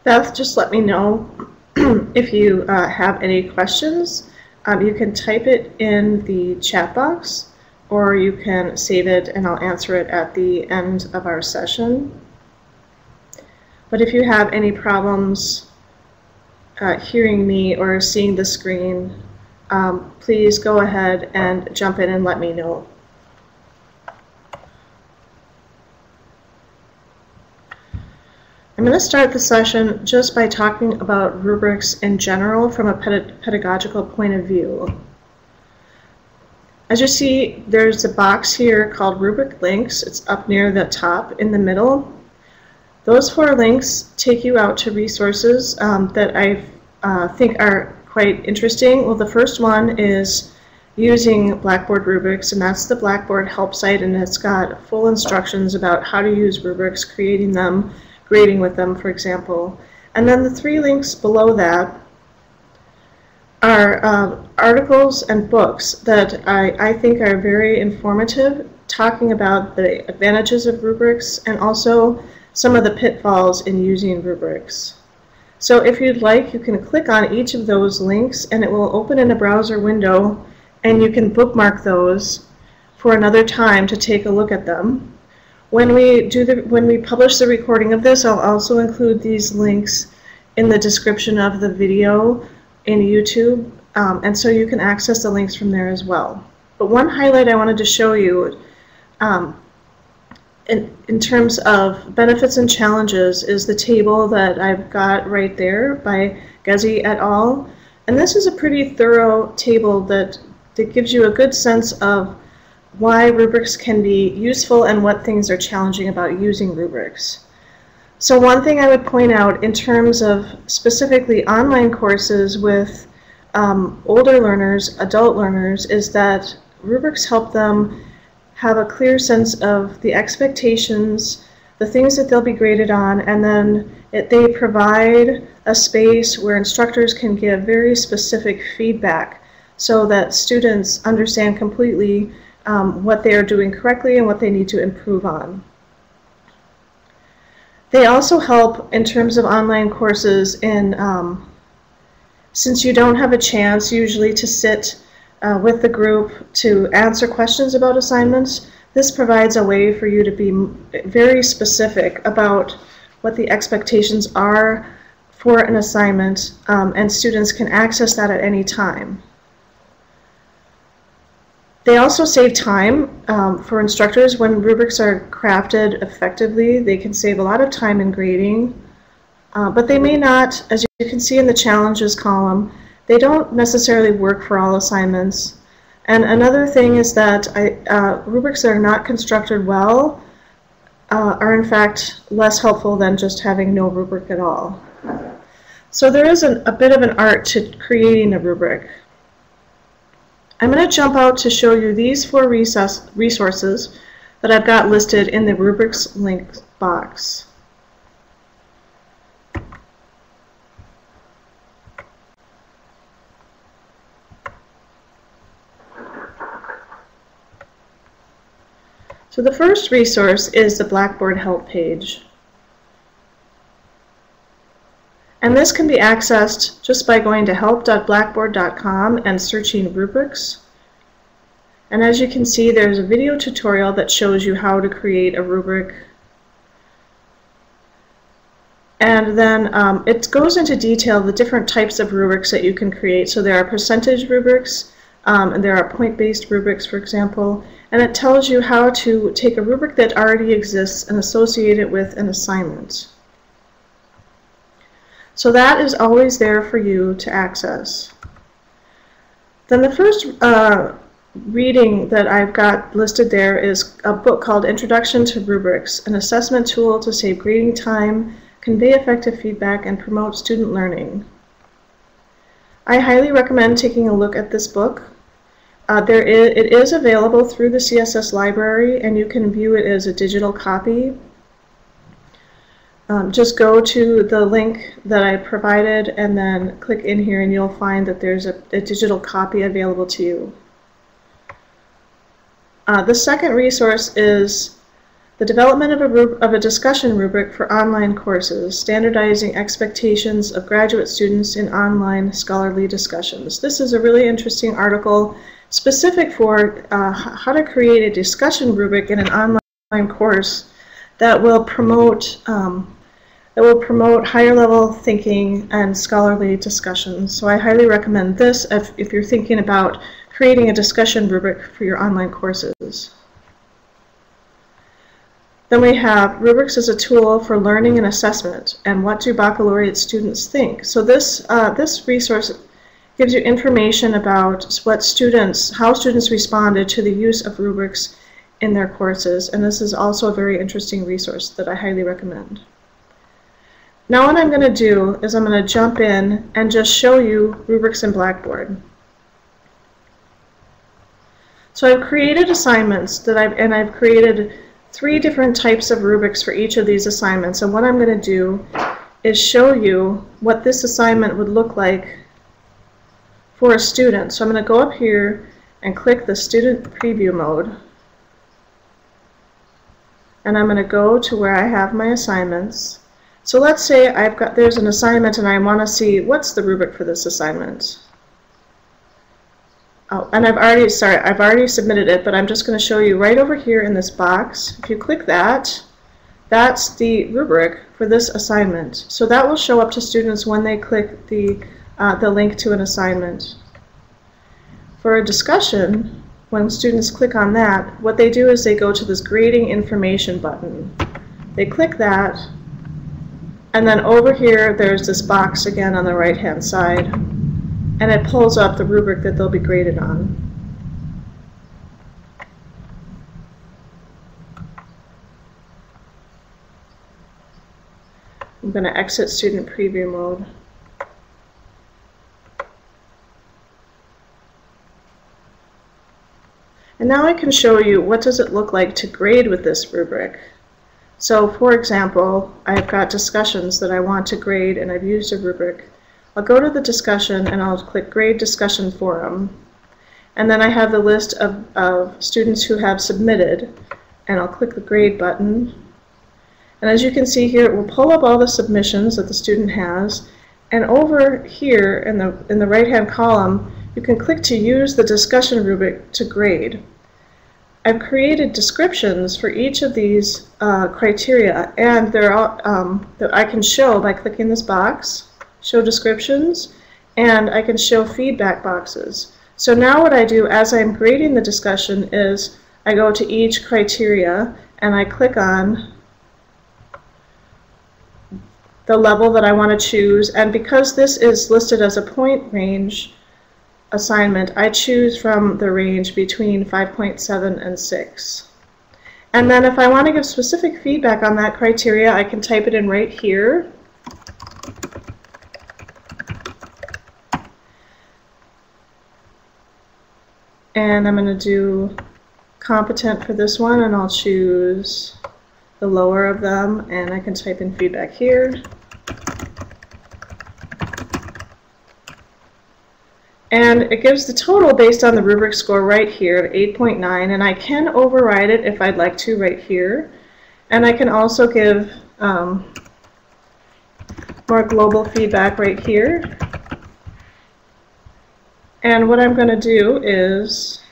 Beth, just let me know if you have any questions. You can type it in the chat box, or you can save it and I'll answer it at the end of our session. But if you have any problems hearing me or seeing the screen, please go ahead and jump in and let me know. I'm going to start the session just by talking about rubrics in general from a pedagogical point of view. As you see, there's a box here called Rubric Links. It's up near the top in the middle. Those 4 links take you out to resources that I think are quite interesting. Well, the first one is using Blackboard rubrics, and that's the Blackboard help site, and it's got full instructions about how to use rubrics, creating them, grading with them, for example. And then the 3 links below that are articles and books that I think are very informative, talking about the advantages of rubrics and also some of the pitfalls in using rubrics. So if you'd like, you can click on each of those links and it will open in a browser window, and you can bookmark those for another time to take a look at them. When we publish the recording of this, I'll also include these links in the description of the video in YouTube, and so you can access the links from there as well. But one highlight I wanted to show you in terms of benefits and challenges is the table that I've got right there by Gezi et al. And this is a pretty thorough table that gives you a good sense of why rubrics can be useful and what things are challenging about using rubrics. So one thing I would point out in terms of specifically online courses with older learners, adult learners, is that rubrics help them have a clear sense of the expectations, the things that they'll be graded on, and then they provide a space where instructors can give very specific feedback so that students understand completely what they are doing correctly and what they need to improve on. They also help in terms of online courses since you don't have a chance usually to sit with the group to answer questions about assignments, this provides a way for you to be very specific about what the expectations are for an assignment, and students can access that at any time. They also save time for instructors. When rubrics are crafted effectively, they can save a lot of time in grading, but they may not, as you can see in the challenges column, they don't necessarily work for all assignments. And another thing is that rubrics that are not constructed well are in fact less helpful than just having no rubric at all. So there is a bit of an art to creating a rubric. I'm going to jump out to show you these 4 resources that I've got listed in the rubrics link box. So the first resource is the Blackboard help page. And this can be accessed just by going to help.blackboard.com and searching rubrics. And as you can see, there's a video tutorial that shows you how to create a rubric. And then it goes into detail the different types of rubrics that you can create. So there are percentage rubrics, and there are point-based rubrics, for example. And it tells you how to take a rubric that already exists and associate it with an assignment. So that is always there for you to access. Then the first reading that I've got listed there is a book called Introduction to Rubrics, an assessment tool to save grading time, convey effective feedback, and promote student learning. I highly recommend taking a look at this book. It is available through the CSS library, and you can view it as a digital copy. Just go to the link that I provided and then click in here, and you'll find that there's a digital copy available to you. The second resource is The development of a discussion rubric for online courses, standardizing expectations of graduate students in online scholarly discussions. This is a really interesting article specific for how to create a discussion rubric in an online course that will promote higher level thinking and scholarly discussions. So I highly recommend this if you're thinking about creating a discussion rubric for your online courses. Then we have rubrics as a tool for learning and assessment, and what do baccalaureate students think? So this resource gives you information about how students responded to the use of rubrics in their courses, and this is also a very interesting resource that I highly recommend. Now what I'm going to do is I'm going to jump in and just show you rubrics in Blackboard. So I've created assignments and I've created 3 different types of rubrics for each of these assignments, and what I'm going to do is show you what this assignment would look like for a student. So I'm going to go up here and click the student preview mode, and I'm going to go to where I have my assignments. So let's say there's an assignment and I want to see what's the rubric for this assignment. Oh, and I've already submitted it, but I'm just going to show you right over here in this box. If you click that, that's the rubric for this assignment. So that will show up to students when they click the link to an assignment. For a discussion, when students click on that, what they do is they go to this grading information button. They click that, and then over here there's this box again on the right hand side, and it pulls up the rubric that they'll be graded on. I'm going to exit student preview mode. And now I can show you what does it look like to grade with this rubric. So for example, I've got discussions that I want to grade and I've used a rubric. I'll go to the discussion and I'll click Grade Discussion Forum. And then I have the list of students who have submitted, and I'll click the Grade button. And as you can see here, it will pull up all the submissions that the student has. And over here in the right-hand column, you can click to use the discussion rubric to grade. I've created descriptions for each of these criteria, and they're all, that I can show by clicking this box. Show descriptions, and I can show feedback boxes. So now what I do as I'm grading the discussion is I go to each criteria and I click on the level that I want to choose, and because this is listed as a point range assignment, I choose from the range between 5.7 and 6. And then if I want to give specific feedback on that criteria, I can type it in right here. And I'm going to do competent for this one, and I'll choose the lower of them, and I can type in feedback here. And it gives the total based on the rubric score right here of 8.9, and I can override it if I'd like to right here. And I can also give more global feedback right here. And what I'm going to do is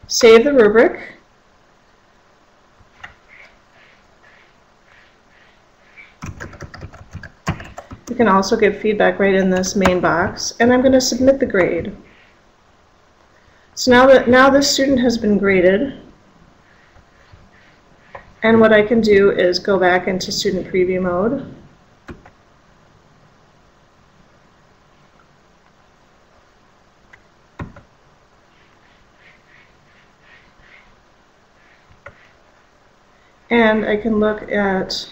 save the rubric. You can also give feedback right in this main box, and I'm going to submit the grade. So now this student has been graded, and what I can do is go back into student preview mode. And I can look at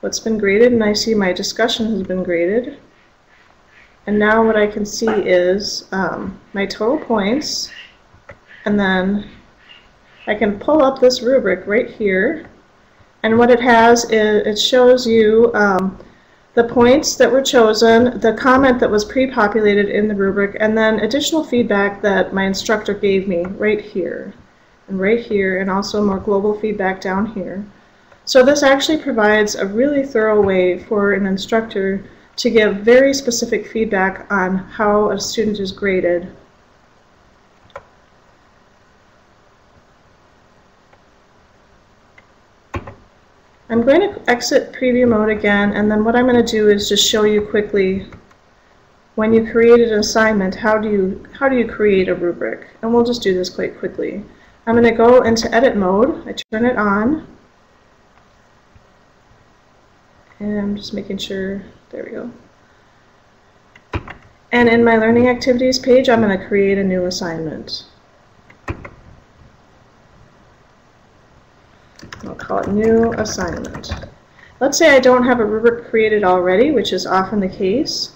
what's been graded, and I see my discussion has been graded. And now what I can see is my total points, and then I can pull up this rubric right here, and what it has is it shows you the points that were chosen, the comment that was pre-populated in the rubric, and then additional feedback that my instructor gave me right here, and also more global feedback down here. So this actually provides a really thorough way for an instructor to give very specific feedback on how a student is graded. I'm going to exit preview mode again, and then what I'm going to do is just show you quickly when you create an assignment, how do you create a rubric? And we'll just do this quite quickly. I'm going to go into edit mode. I turn it on. And I'm just making sure, there we go. And in my learning activities page, I'm going to create a new assignment. I'll call it new assignment. Let's say I don't have a rubric created already, which is often the case.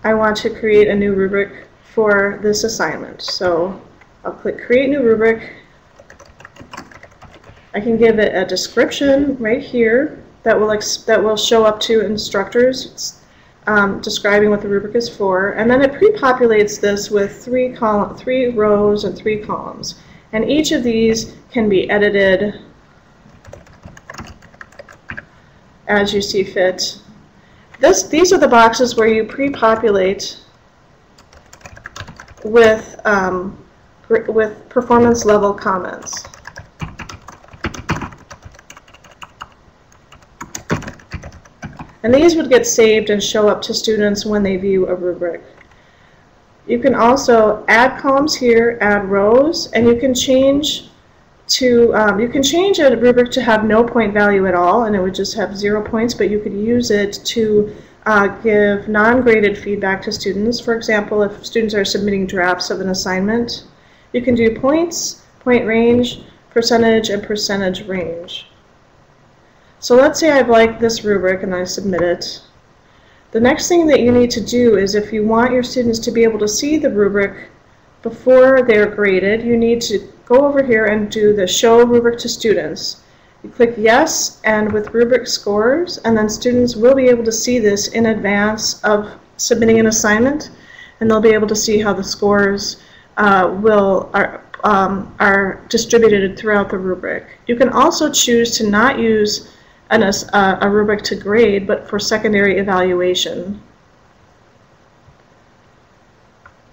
I want to create a new rubric for this assignment. So I'll click create new rubric. I can give it a description right here that will show up to instructors describing what the rubric is for, and then it pre-populates this with three rows and 3 columns. And each of these can be edited as you see fit. These are the boxes where you pre-populate with performance level comments. And these would get saved and show up to students when they view a rubric. You can also add columns here, add rows, and you can change a rubric to have no point value at all, and it would just have 0 points, but you could use it to give non-graded feedback to students. For example, if students are submitting drafts of an assignment, you can do points, point range, percentage, and percentage range. So let's say I've liked this rubric and I submit it. The next thing that you need to do is, if you want your students to be able to see the rubric before they're graded, you need to go over here and do the show rubric to students. You click yes, and with rubric scores, and then students will be able to see this in advance of submitting an assignment, and they'll be able to see how the scores are distributed throughout the rubric. You can also choose to not use a rubric to grade, but for secondary evaluation.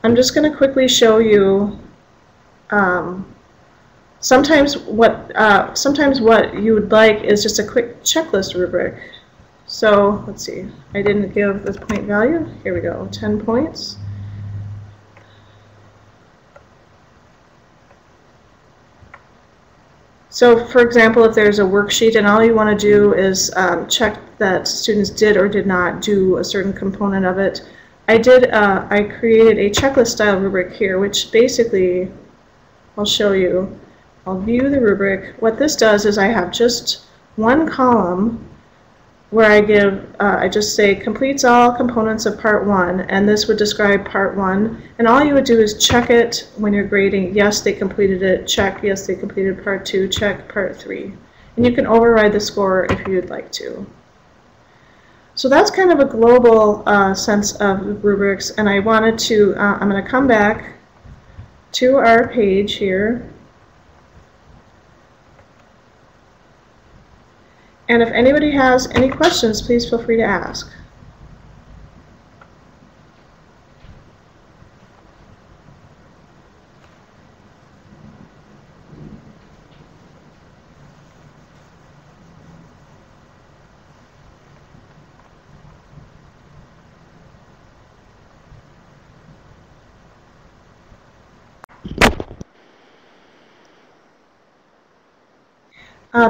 I'm just going to quickly show you sometimes what you would like is just a quick checklist rubric. So let's see, I didn't give this point value. Here we go, 10 points. So for example, if there's a worksheet and all you want to do is check that students did or did not do a certain component of it, I created a checklist style rubric here, which basically, I'll show you. I'll view the rubric. What this does is I have just one column where I just say completes all components of part 1, and this would describe part 1, and all you would do is check it when you're grading. Yes, they completed it. Check. Yes, they completed part 2. Check part 3. And you can override the score if you'd like to. So that's kind of a global sense of rubrics, and I wanted to, I'm going to come back to our page here. And if anybody has any questions, please feel free to ask.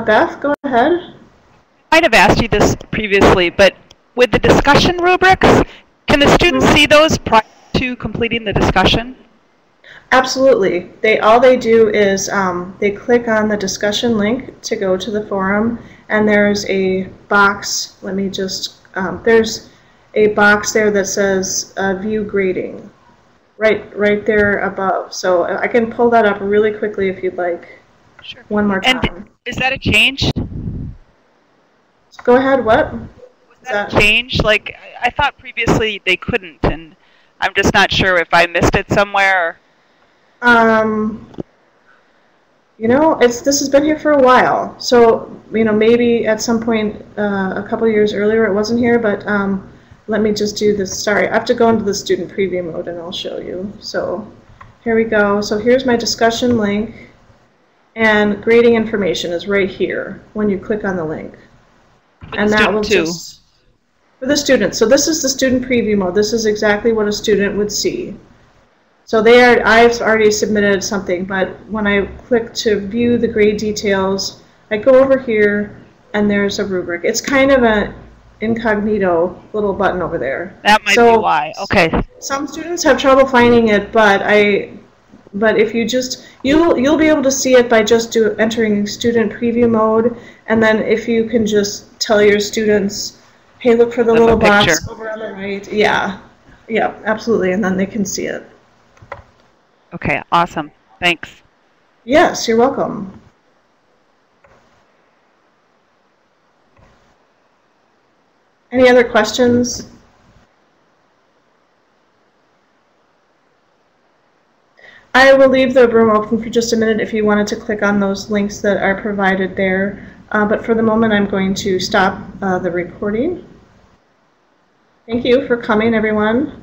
Beth, go ahead. I might have asked you this previously, but with the discussion rubrics, can the students see those prior to completing the discussion? Absolutely. All they do is they click on the discussion link to go to the forum, and there's a box. Let me just, there's a box there that says view grading, right there above. So I can pull that up really quickly if you'd like. Sure. One more time. And is that a change? Go ahead, what? Was that changed? Like, I thought previously they couldn't, and I'm just not sure if I missed it somewhere. You know, this has been here for a while. So, you know, maybe at some point a couple years earlier it wasn't here, but let me just do this. Sorry, I have to go into the student preview mode and I'll show you. So here we go. So here's my discussion link, and grading information is right here when you click on the link. And that will just, for the student. So this is the student preview mode. This is exactly what a student would see. So I've already submitted something, but when I click to view the grade details, I go over here and there's a rubric. It's kind of an incognito little button over there. That might be why. Okay. Some students have trouble finding it, but if you just, you'll be able to see it by just entering student preview mode, and then if you can just tell your students, hey, look for the little box over on the right. Yeah, absolutely, and then they can see it. Okay, awesome. Thanks. Yes, you're welcome. Any other questions? I will leave the room open for just a minute if you wanted to click on those links that are provided there. But for the moment, I'm going to stop the recording. Thank you for coming, everyone.